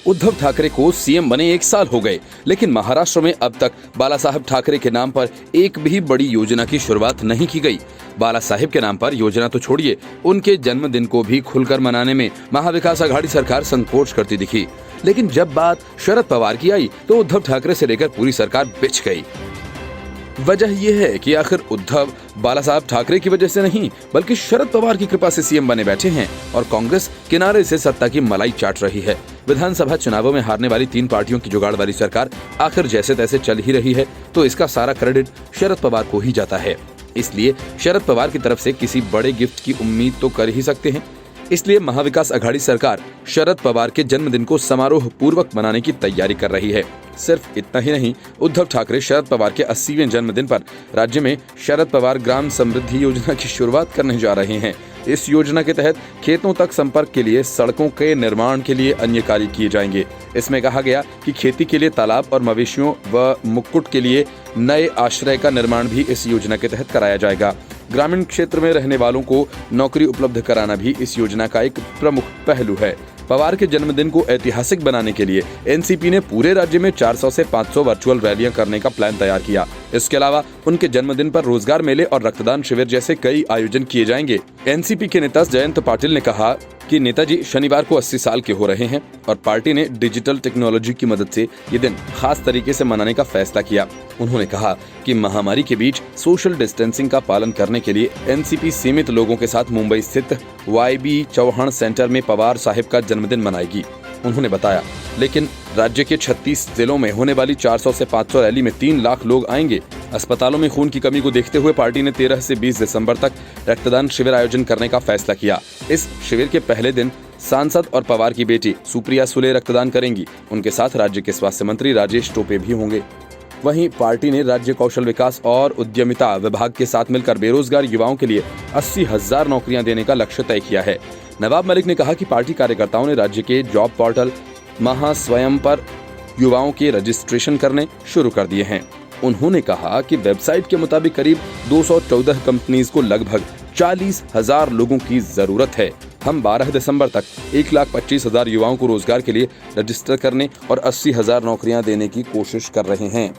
उद्धव ठाकरे को सीएम बने 1 साल हो गए, लेकिन महाराष्ट्र में अब तक बाला साहेब ठाकरे के नाम पर एक भी बड़ी योजना की शुरुआत नहीं की गई। बाला साहेब के नाम पर योजना तो छोड़िए, उनके जन्मदिन को भी खुलकर मनाने में महाविकास आघाड़ी सरकार संकोच करती दिखी। लेकिन जब बात शरद पवार की आई तो उद्धव ठाकरे से लेकर पूरी सरकार बिछ गई। वजह यह है कि आखिर उद्धव बाला साहब ठाकरे की वजह से नहीं, बल्कि शरद पवार की कृपा से सीएम बने बैठे हैं और कांग्रेस किनारे से सत्ता की मलाई चाट रही है। विधानसभा चुनावों में हारने वाली 3 पार्टियों की जुगाड़ वाली सरकार आखिर जैसे तैसे चल ही रही है, तो इसका सारा क्रेडिट शरद पवार को ही जाता है। इसलिए शरद पवार की तरफ से किसी बड़े गिफ्ट की उम्मीद तो कर ही सकते हैं। इसलिए महाविकास आघाड़ी सरकार शरद पवार के जन्मदिन को समारोह पूर्वक मनाने की तैयारी कर रही है। सिर्फ इतना ही नहीं, उद्धव ठाकरे शरद पवार के 80वें जन्मदिन पर राज्य में शरद पवार ग्राम समृद्धि योजना की शुरुआत करने जा रहे हैं। इस योजना के तहत खेतों तक संपर्क के लिए, सड़कों के निर्माण के लिए अन्य कार्य किए जाएंगे। इसमें कहा गया कि खेती के लिए तालाब और मवेशियों व मुक्कुट के लिए नए आश्रय का निर्माण भी इस योजना के तहत कराया जाएगा। ग्रामीण क्षेत्र में रहने वालों को नौकरी उपलब्ध कराना भी इस योजना का एक प्रमुख पहलू है। पवार के जन्मदिन को ऐतिहासिक बनाने के लिए एनसीपी ने पूरे राज्य में 400 से 500 वर्चुअल रैलियां करने का प्लान तैयार किया। इसके अलावा उनके जन्मदिन पर रोजगार मेले और रक्तदान शिविर जैसे कई आयोजन किए जाएंगे। एनसीपी के नेता जयंत पाटिल ने कहा कि नेताजी शनिवार को 80 साल के हो रहे हैं और पार्टी ने डिजिटल टेक्नोलॉजी की मदद से ये दिन खास तरीके से मनाने का फैसला किया। उन्होंने कहा कि महामारी के बीच सोशल डिस्टेंसिंग का पालन करने के लिए एनसीपी सीमित लोगों के साथ मुंबई स्थित वाईबी चौहान सेंटर में पवार साहिब का जन्मदिन मनाएगी। उन्होंने बताया, लेकिन राज्य के 36 जिलों में होने वाली 400 से 500 रैली में 3 लाख लोग आएंगे। अस्पतालों में खून की कमी को देखते हुए पार्टी ने 13 से 20 दिसंबर तक रक्तदान शिविर आयोजन करने का फैसला किया। इस शिविर के पहले दिन सांसद और पवार की बेटी सुप्रिया सुले रक्तदान करेंगी। उनके साथ राज्य के स्वास्थ्य मंत्री राजेश टोपे भी होंगे। वहीं पार्टी ने राज्य कौशल विकास और उद्यमिता विभाग के साथ मिलकर बेरोजगार युवाओं के लिए 80,000 नौकरियां देने का लक्ष्य तय किया है। नवाब मलिक ने कहा कि पार्टी कार्यकर्ताओं ने राज्य के जॉब पोर्टल महास्वयं पर युवाओं के रजिस्ट्रेशन करने शुरू कर दिए हैं। उन्होंने कहा कि वेबसाइट के मुताबिक करीब 214 कंपनीज को लगभग 40,000 लोगों की जरूरत है। हम 12 दिसंबर तक 1,25,000 युवाओं को रोजगार के लिए रजिस्टर करने और 80,000 नौकरियां देने की कोशिश कर रहे हैं।